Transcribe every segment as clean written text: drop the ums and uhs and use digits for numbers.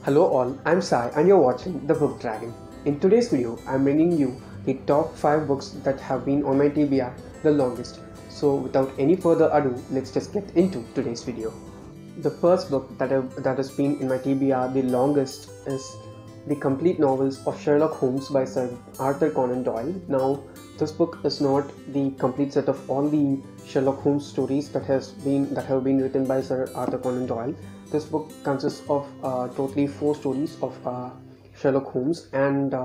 Hello all, I'm Sai and you're watching The Book Dragon. In today's video, I'm bringing you the top 5 books that have been on my TBR the longest. So without any further ado, let's just get into today's video. The first book that has been in my TBR the longest is the complete novels of Sherlock Holmes by Sir Arthur Conan Doyle. Now, this book is not the complete set of all the Sherlock Holmes stories that have been written by Sir Arthur Conan Doyle. This book consists of totally 4 stories of Sherlock Holmes, and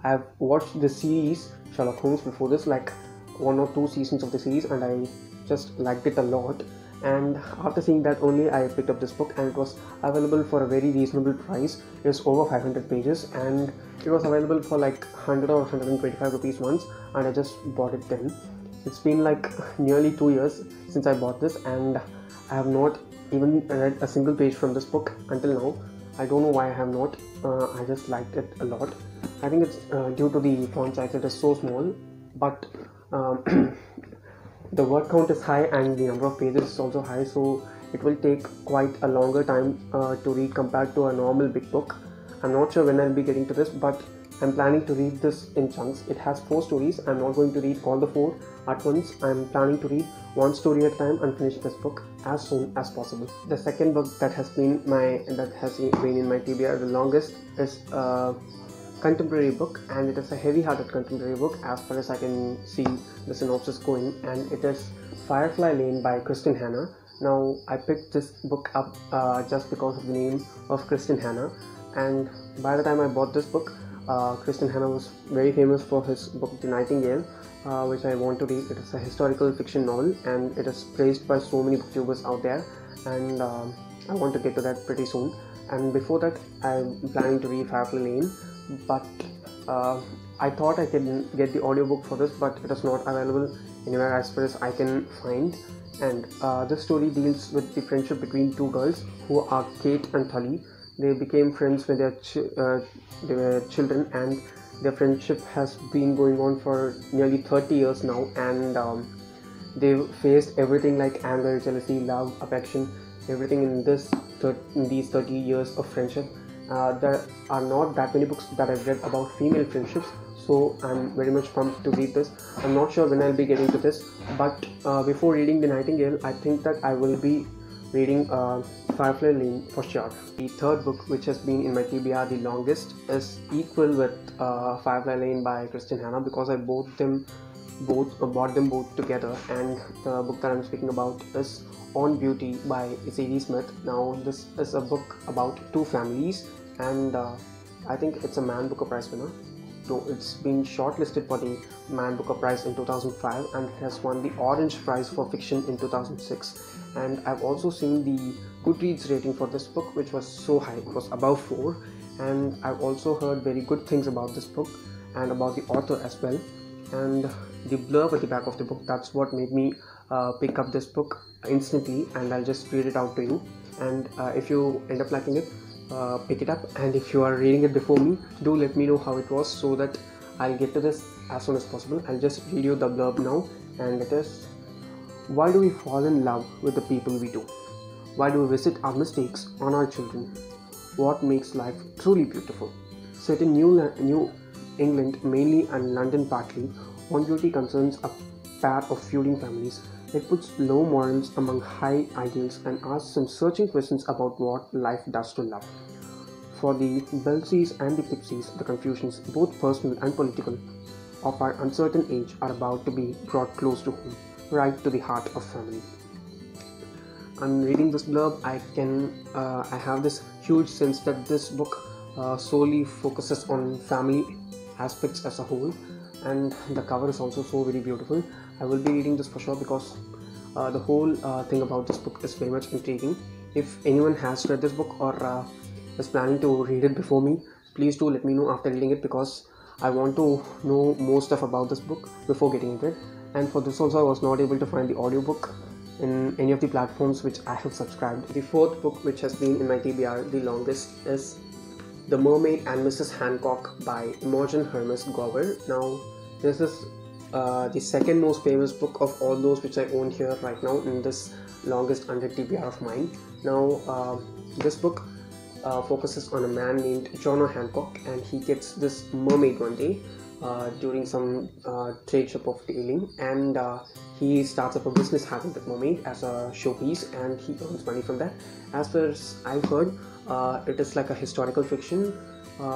I've watched the series Sherlock Holmes before this, like 1 or 2 seasons of the series, and I just liked it a lot. And after seeing that only, I picked up this book, and it was available for a very reasonable price. It was over 500 pages, and it was available for like 100 or 125 rupees once, and I just bought it then. It's been like nearly 2 years since I bought this, and I have not even read a single page from this book until now. I don't know why I have not. I just liked it a lot. I think it's due to the font size. It is so small, but the word count is high and the number of pages is also high, so it will take quite a longer time to read compared to a normal big book. I'm not sure when I'll be getting to this, but I'm planning to read this in chunks. It has 4 stories. I'm not going to read all the 4 at once. I'm planning to read 1 story at a time and finish this book as soon as possible. The second book that has been in my TBR the longest is a contemporary book, and it is a heavy-hearted contemporary book as far as I can see the synopsis going, and it is Firefly Lane by Kristin Hannah. Now, I picked this book up just because of the name of Kristin Hannah, and by the time I bought this book, Kristin Hannah was very famous for his book The Nightingale, which I want to read. It is a historical fiction novel, and it is praised by so many booktubers out there, and I want to get to that pretty soon. And before that, I'm planning to read Firefly Lane, but I thought I can get the audiobook for this, but it is not available anywhere as far as I can find. And this story deals with the friendship between 2 girls who are Kate and Tully. They became friends when they were children, and their friendship has been going on for nearly 30 years now, and they've faced everything like anger, jealousy, love, affection, everything in these 30 years of friendship. There are not that many books that I've read about female friendships, so I'm very much pumped to read this. I'm not sure when I'll be getting to this, but before reading The Nightingale, I think that I will be reading Firefly Lane for sure. The third book which has been in my TBR the longest is equal with Firefly Lane by Kristin Hannah, because I bought them both together, and the book that I'm speaking about is On Beauty by Zadie Smith. Now, this is a book about 2 families, and I think it's a Man Booker Prize winner. No, it's been shortlisted for the Man Booker Prize in 2005 and has won the Orange Prize for Fiction in 2006. And I've also seen the Goodreads rating for this book, which was so high. It was above 4, and I've also heard very good things about this book and about the author as well. And the blurb at the back of the book, that's what made me pick up this book instantly, and I'll just read it out to you. And if you end up liking it, pick it up, and if you are reading it before me, do let me know how it was, so that I'll get to this as soon as possible. I'll just read you the blurb now, and it is: why do we fall in love with the people we do? Why do we visit our mistakes on our children? What makes life truly beautiful? Set in New England mainly and London partly, On Beauty concerns a pair of feuding families. It puts low morals among high ideals and asks some searching questions about what life does to love. For the Belsies and the Pixies, the confusions, both personal and political, of our uncertain age are about to be brought close to home, right to the heart of family. I'm reading this blurb. I have this huge sense that this book solely focuses on family aspects as a whole, and the cover is also so very beautiful. I will be reading this for sure, because the whole thing about this book is very much intriguing. If anyone has read this book or is planning to read it before me, please do let me know after reading it, because I want to know more stuff about this book before getting it read. And for this also, I was not able to find the audiobook in any of the platforms which I have subscribed. The fourth book which has been in my TBR the longest is The Mermaid and Mrs. Hancock by Imogen, Hermes, Gower. Now, this is the second most famous book of all those which I own here right now in this longest 100 TBR of mine. Now, this book focuses on a man named John Hancock, and he gets this mermaid one day during some trade ship of dealing, and he starts up a business having the mermaid as a showpiece, and he earns money from that. As far as I've heard, it is like a historical fiction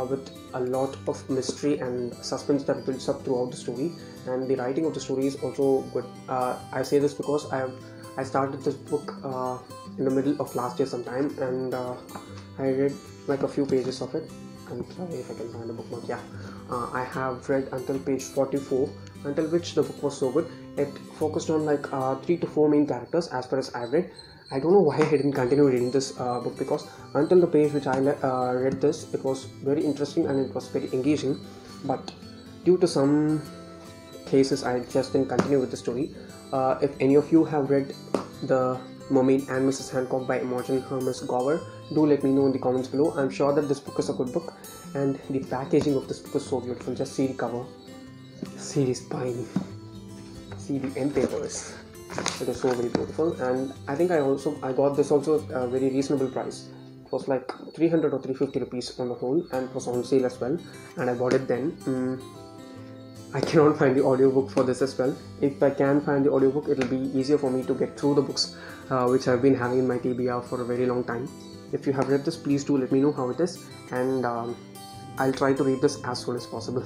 with a lot of mystery and suspense that builds up throughout the story, and the writing of the story is also good. I say this because I started this book in the middle of last year sometime, and I read like a few pages of it. I'm sorry if I can find the bookmark. Yeah, I have read until page 44, until which the book was so good. It focused on like 3 to 4 main characters as far as I've read. I don't know why I didn't continue reading this book, because until the page which I read this, it was very interesting and it was very engaging, but due to some cases I just didn't continue with the story. If any of you have read The Mermaid and Mrs. Hancock by Imogen, Hermes, Gower, do let me know in the comments below. I'm sure that this book is a good book, and the packaging of this book is so beautiful. Just see the cover, see the spine, see the end papers. It is so very beautiful, and I think I got this also at a very reasonable price. It was like 300 or 350 rupees on the whole, and it was on sale as well, and I bought it then. I cannot find the audiobook for this as well. If I can find the audiobook, it will be easier for me to get through the books which I've been having in my TBR for a very long time. If you have read this, please do let me know how it is, and I'll try to read this as soon as possible.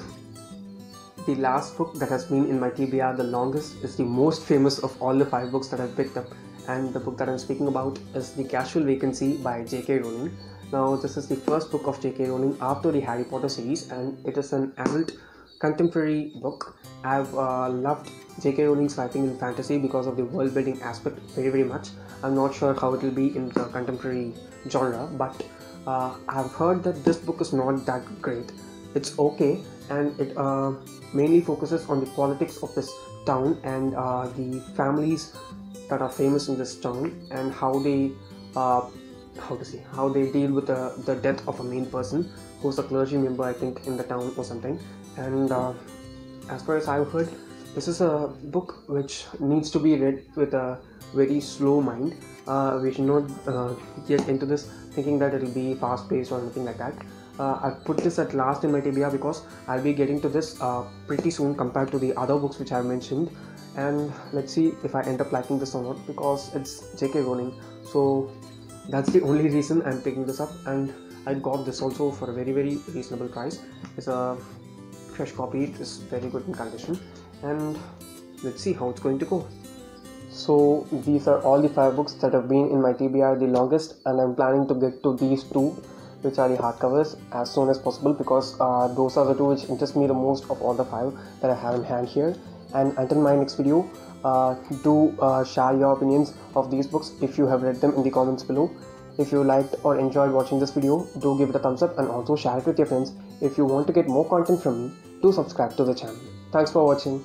The last book that has been in my TBR the longest is the most famous of all the 5 books that I've picked up, and the book that I'm speaking about is The Casual Vacancy by K Rowling. Now, this is the first book of K Rowling after the Harry Potter series, and it is an adult contemporary book. I've loved K Rowling's writing in fantasy because of the world building aspect very much. I'm not sure how it will be in the contemporary genre, but I've heard that this book is not that great. It's okay, and it mainly focuses on the politics of this town and the families that are famous in this town, and how they deal with the death of a main person who's a clergy member, I think, in the town or something. And as far as I've heard, this is a book which needs to be read with a very slow mind. We should not get into this thinking that it will be fast paced or anything like that. I've put this at last in my TBR because I'll be getting to this pretty soon compared to the other books which I've mentioned, and let's see if I end up liking this or not, because it's K Rowling. So that's the only reason I'm picking this up, and I got this also for a very reasonable price. It's a fresh copy, it is very good in condition, and let's see how it's going to go. So these are all the 5 books that have been in my TBR the longest, and I'm planning to get to these 2 which are the hardcovers as soon as possible, because those are the 2 which interest me the most of all the 5 that I have in hand here. And until my next video, do share your opinions of these books if you have read them in the comments below. If you liked or enjoyed watching this video, do give it a thumbs up, and also share it with your friends. If you want to get more content from me, do subscribe to the channel. Thanks for watching.